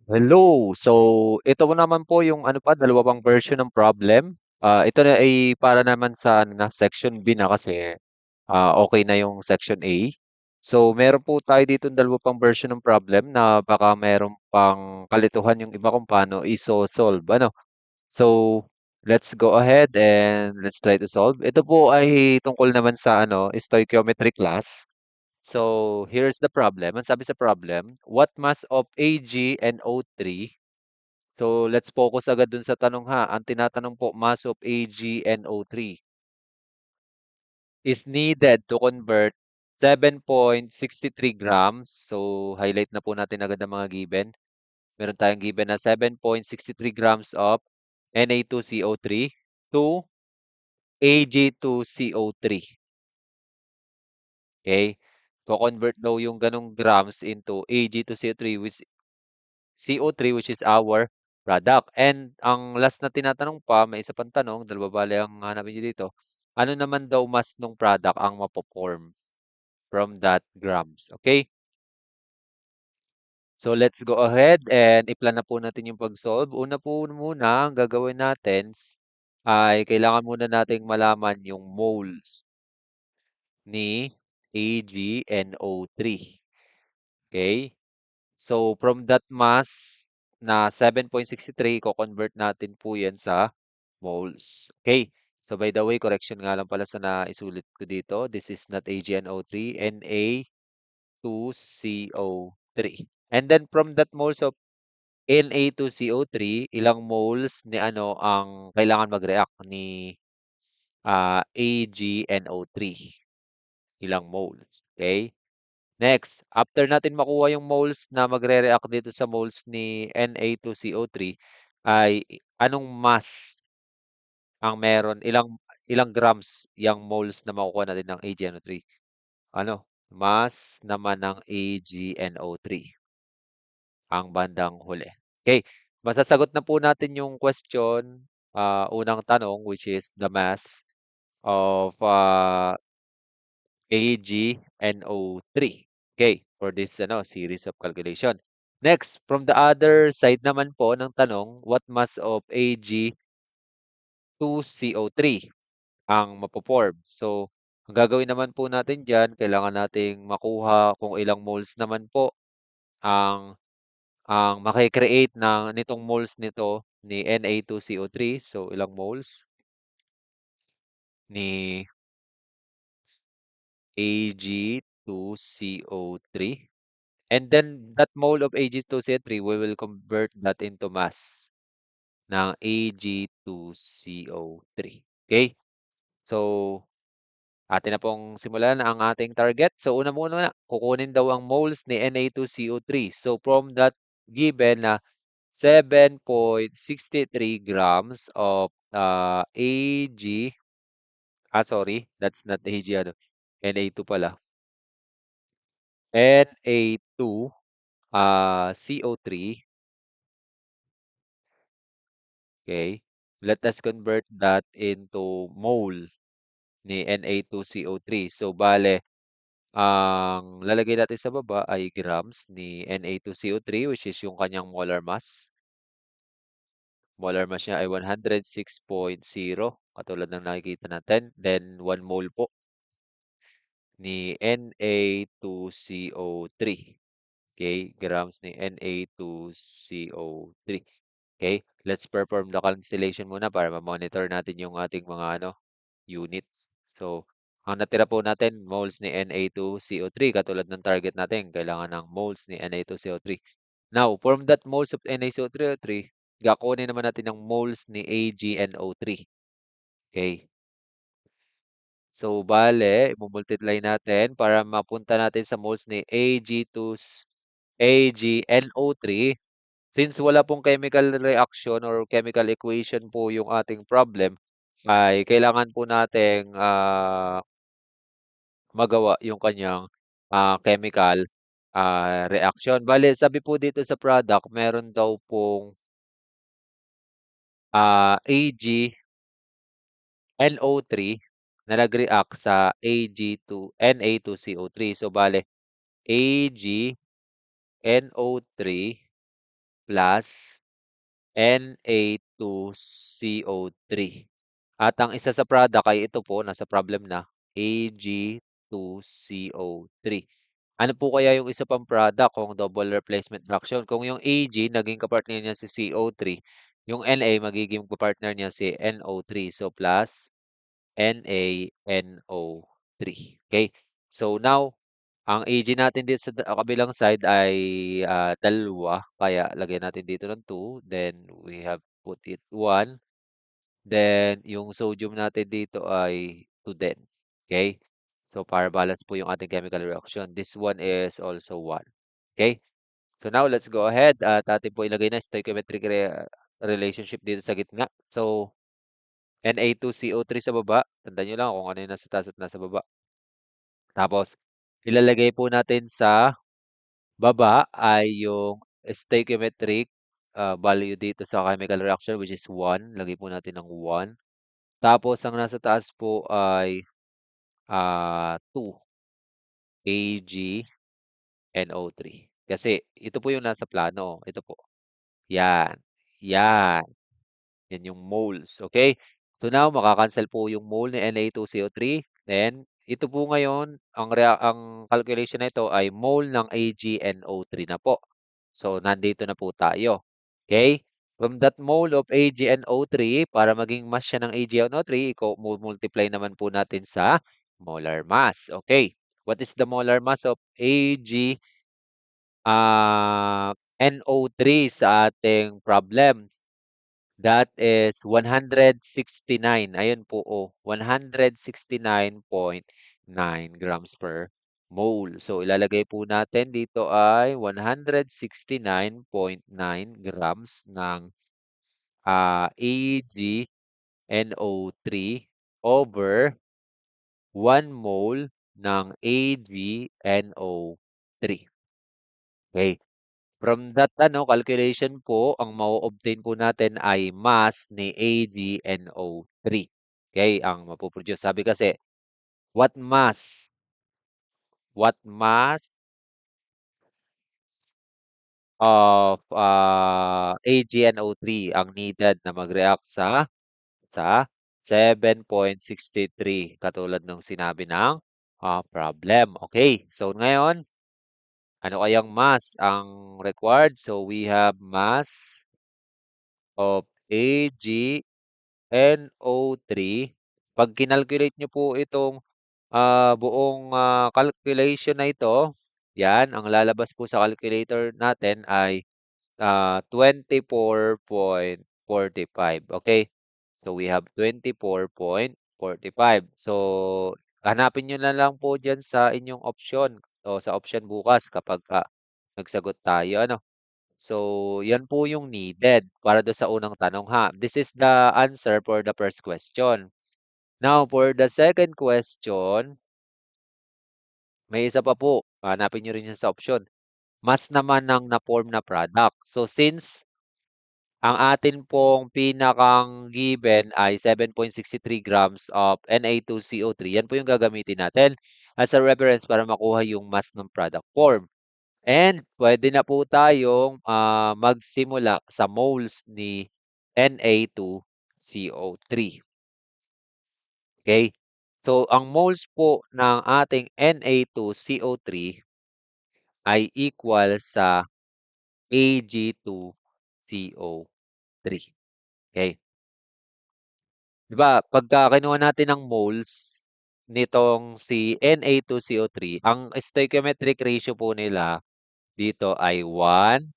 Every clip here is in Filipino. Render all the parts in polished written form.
Hello. So, ito po naman po yung dalawa pang version ng problem. Ito na ay para naman sa section B na kasi okay na yung section A. So, meron po tayo dito dalawa pang version ng problem na baka meron pang kalituhan yung iba kung paano iso-solve. So, let's go ahead and let's try to solve. Ito po ay tungkol naman sa stoichiometry class. So, here's the problem. Ang sabi sa problem, what mass of Ag and O3. So, let's focus agad dun sa tanong ha. Ang tinatanong po, mass of AgNO3 is needed to convert 7.63 grams. So, highlight na po natin agad ang mga given. Meron tayong given na 7.63 grams of Na2CO3 to Ag2CO3. Okay? Co-convert daw yung ganong grams into Ag2CO3 which CO3 which is our product. And ang last na tinatanong pa, may isa pang tanong, dalawa bale ang hanapin niyo dito. Ano naman daw mass nung product ang mapoform from that grams? Okay? So let's go ahead and i-plan na po natin yung pag-solve. Una po muna, ang gagawin natin ay kailangan muna nating malaman yung moles ni AgNO3. Okay? So, from that mass na 7.63, ko-convert natin po yan sa moles. Okay. So, by the way, correction nga lang pala sa naisulit ko dito. This is not AgNO3, Na2CO3. And then, from that moles of Na2CO3, ilang moles ni ang kailangan mag-react ni AgNO3? Ilang moles? Okay. Next, after natin makuha yung moles na magre-react dito sa moles ni Na2CO3, ay anong mass ang meron? Ilang grams yung moles na makukuha natin ng AgNO3? Mass naman ng AgNO3 ang bandang huli. Okay, masasagot na po natin yung question, unang tanong which is the mass of AgNO3. Okay, for this series of calculation. Next, from the other side naman po ng tanong, what mass of Ag2CO3 ang mapoform? So, ang gagawin naman po natin dyan, kailangan nating makuha kung ilang moles naman po ang makikreate nitong moles nito ni Na2CO3. So, ilang moles ni Ag2CO3. And then that mole of Ag2CO3, we will convert that into mass ng Ag2CO3. Okay? So, atin na pong simulan ang ating target. So, una muna, kukunin daw ang moles ni Na2CO3. So, from that given na 7.63 grams of Ag, sorry, that's not Ag, Na2 pala. Na2 CO3. Okay. Let us convert that into mole ni Na2CO3. So, bale, ang lalagay natin sa baba ay grams ni Na2CO3 which is yung kanyang molar mass. Molar mass niya ay 106.0 katulad ng nakikita natin. Then, 1 mole po ni Na2CO3. Okay, grams ni Na2CO3. Okay, let's perform the cancellation muna para ma-monitor natin yung ating mga units. So, ang natira po natin, moles ni Na2CO3, katulad ng target natin, kailangan ng moles ni Na2CO3. Now, from that moles of Na2CO3, gakunin naman natin ang moles ni AgNO3. Okay. So, bale, i-multiply natin para mapunta natin sa moles ni AgNO3. Since wala pong chemical reaction or chemical equation po yung ating problem, ay kailangan po nating magawa yung kanyang chemical reaction. Bale, sabi po dito sa product, meron daw pong AgNO3 na nag-react sa Na2CO3. So, bale, AgNO3 plus Na2CO3. At ang isa sa product ay ito po, nasa problem na, Ag2CO3. Ano po kaya yung isa pang product kung double replacement reaction? Kung yung Ag naging kapartner niya si CO3, yung Na magiging kapartner niya si NO3. So plus NaNO3. Okay? So now, ang Ag natin dito sa kabilang side ay dalawa. Kaya lagyan natin dito ng 2. Then we have put it 1. Then yung sodium natin dito ay 2 din. Okay? So para balance po yung ating chemical reaction. This one is also 1. Okay? So now let's go ahead at atin po ilagay na stoichiometric relationship dito sa gitna. So Na2CO3 sa baba. Tandaan nyo lang kung ano yung nasa taas at nasa baba. Tapos ilalagay po natin sa baba ay yung stoichiometric value dito sa chemical reaction which is 1. Lagay po natin ng 1. Tapos ang nasa taas po ay 2 AgNO3. Kasi ito po yung nasa plano. Ito po. Yan. Yan. Yan yung moles. Okay? So now, makakancel po yung mole ni Na2CO3. Then, ito po ngayon, ang calculation na ito ay mole ng AgNO3 na po. So, nandito na po tayo. Okay? From that mole of AgNO3, para maging mass siya ng AgNO3, multiply naman po natin sa molar mass. Okay. What is the molar mass of NO3 sa ating problem? That is 169. Ayun po, 169.9 grams per mole. So, ilalagay po natin dito ay 169.9 grams ng AgNO3 over 1 mole ng AgNO3. Okay. From that calculation po, ang ma-o-obtain po natin ay mass ni AgNO3. Okay, ang mapoproduce. Sabi kasi, what mass of AgNO3 ang needed na mag-react sa 7.63 katulad ng sinabi ng problem. Okay, so ngayon, ano kayang mass ang required? So we have mass of AgNO3. Pag kinalculate nyo po itong buong calculation na ito, yan, ang lalabas po sa calculator natin ay 24.45. Okay? So we have 24.45. So hanapin nyo na lang po dyan sa inyong option o sa option bukas kapag nagsagot tayo. Ano? So, yan po yung needed para do sa unang tanong ha. This is the answer for the first question. Now, for the second question, may isa pa po. Hanapin nyo rin yun sa option. Mas naman ng na-form na product. So, since ang atin pong pinakang given ay 7.63 grams of Na2CO3, yan po yung gagamitin natin as a reference para makuha yung mass ng product form. And pwede na po tayong magsimula sa moles ni Na2CO3. Okay? So, ang moles po ng ating Na2CO3 ay equal sa Ag2CO3. Okay? Di ba, pagka kinuha natin ng moles nitong si Na2CO3, ang stoichiometric ratio po nila dito ay 1:1.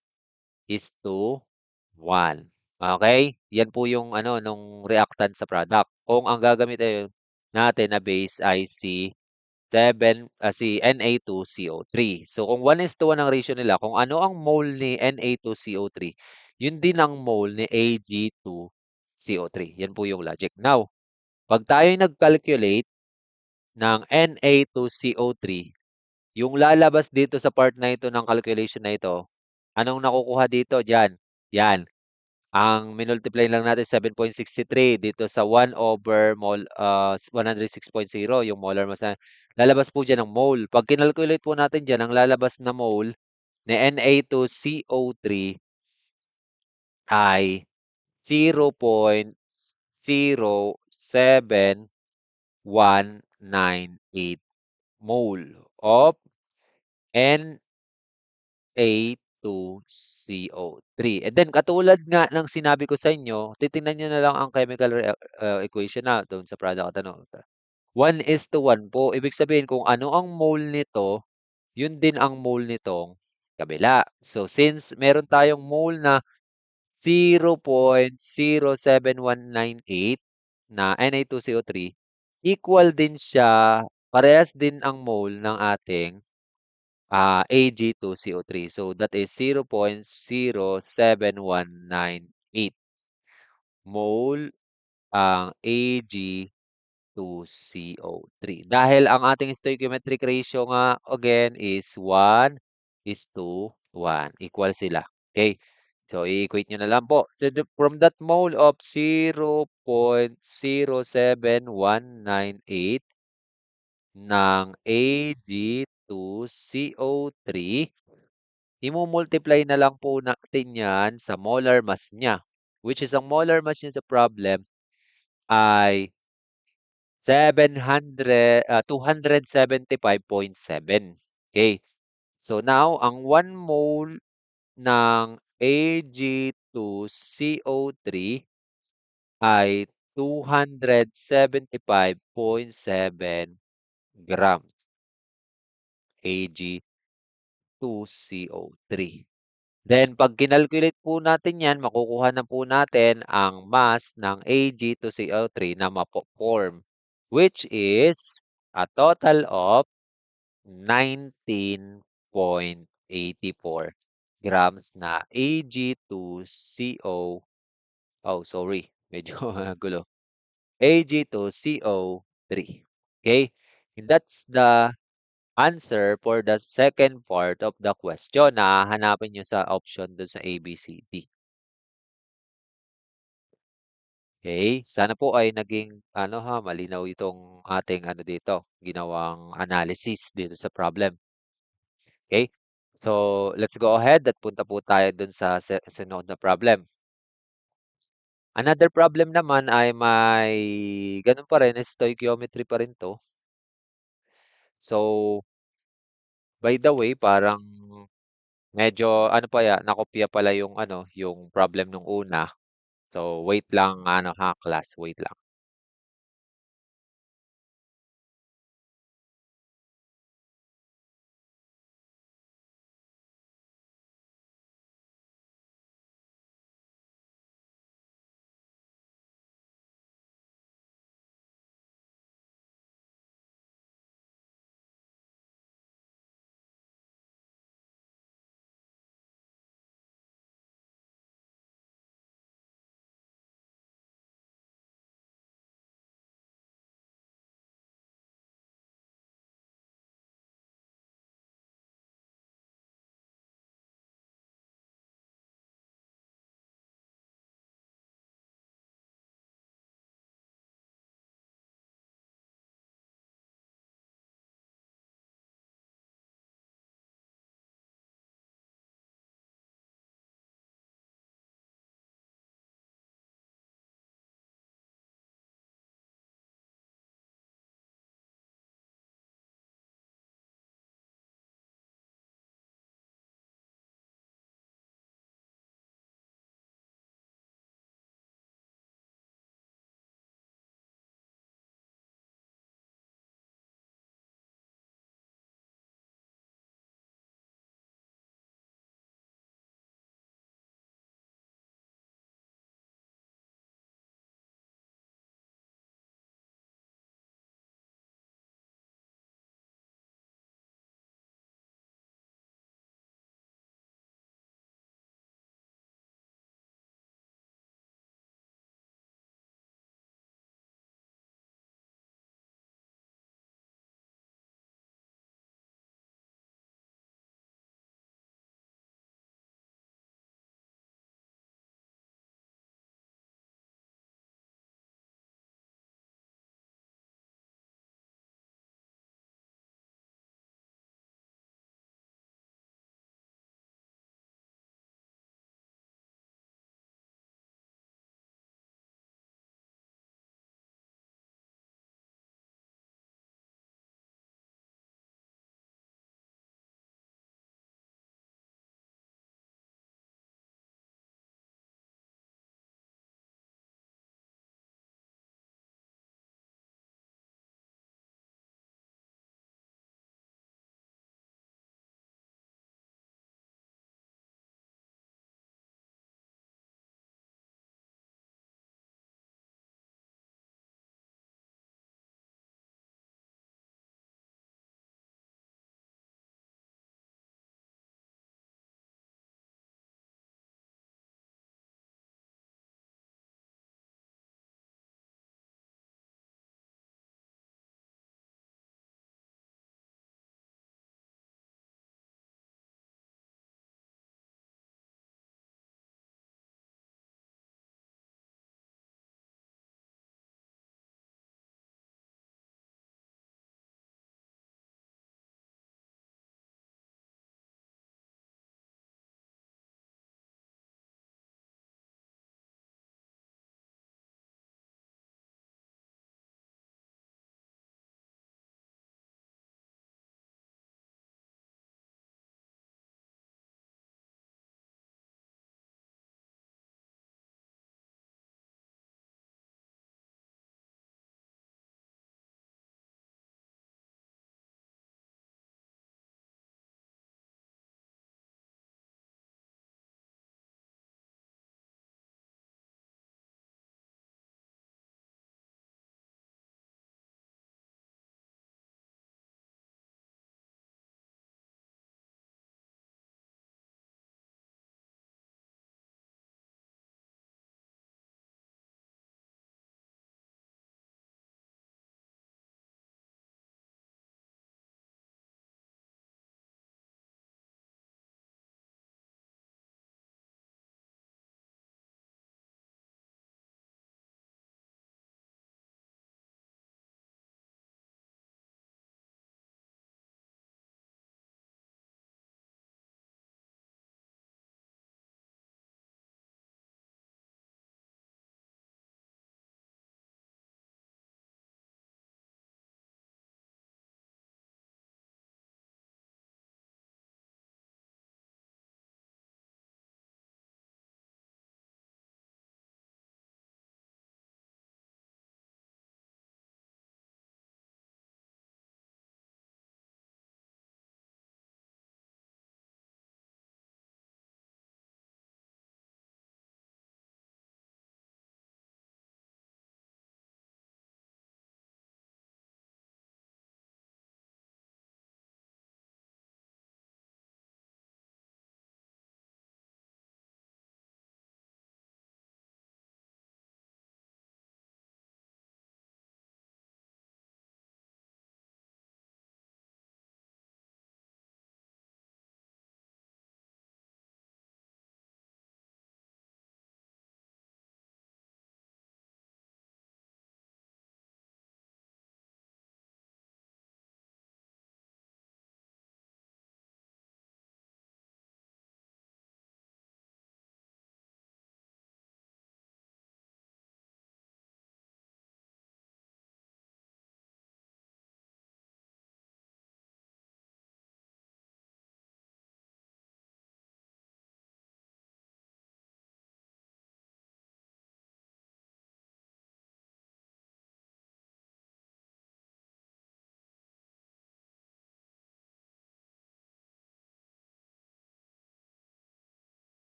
Okay? Yan po yung nung reactant sa product. Kung ang gagamitin natin na base ay si Na2CO3. So kung 1:1 ang ratio nila, kung ano ang mole ni Na2CO3, yun din ang mole ni Ag2CO3. Yan po yung logic. Now, pag tayo nag-calculate ng Na2CO3, yung lalabas dito sa part na ito ng calculation na ito, anong nakukuha dito? Diyan. Yan. Ang minultiply lang natin 7.63 dito sa 1 over 106.0, yung molar mass. Lalabas po diyan ng mole. Pag kinalculate po natin diyan, ang lalabas na mole ni Na2CO3 ay 0.07198 mole of Na2CO3. And then katulad nga ng sinabi ko sa inyo, titingnan niyo na lang ang chemical equation na doon sa product at ano. 1:1 po. Ibig sabihin kung ano ang mole nito, yun din ang mole nitong kabila. So since meron tayong mole na 0.07198 na Na2CO3, equal din siya, parehas din ang mole ng ating Ag2CO3. So that is 0.07198 mole ang Ag2CO3. Dahil ang ating stoichiometric ratio nga again is 1:1. Equal sila. Okay. So i-equate nyo na lang po. So from that mole of 0.07198 ng Ag2CO3, imumultiply na lang po natin yan sa molar mass niya. Which is ang molar mass niya sa problem ay 275.7. Okay. So now, ang 1 mole ng Ag2CO3 ay 275.7 grams Ag2CO3. Then, pag kinalculate po natin yan, makukuha na po natin ang mass ng Ag2CO3 na mapo-form, which is a total of 19.84 grams na Ag2CO. Oh, sorry. Medyo gulo. Ag2CO3. Okay? And that's the answer for the second part of the question na hahanapin nyo sa option dun sa ABCD. Okay? Sana po ay naging malinaw itong ating dito, ginawang analysis dito sa problem. Okay? So, let's go ahead at punta po tayo dun sa sunod na problem. Another problem naman ay may ganun pa rin, stoichiometry pa rin 'to. So, by the way, parang medyo nakopya pala yung yung problem nung una. So, wait lang class, wait lang.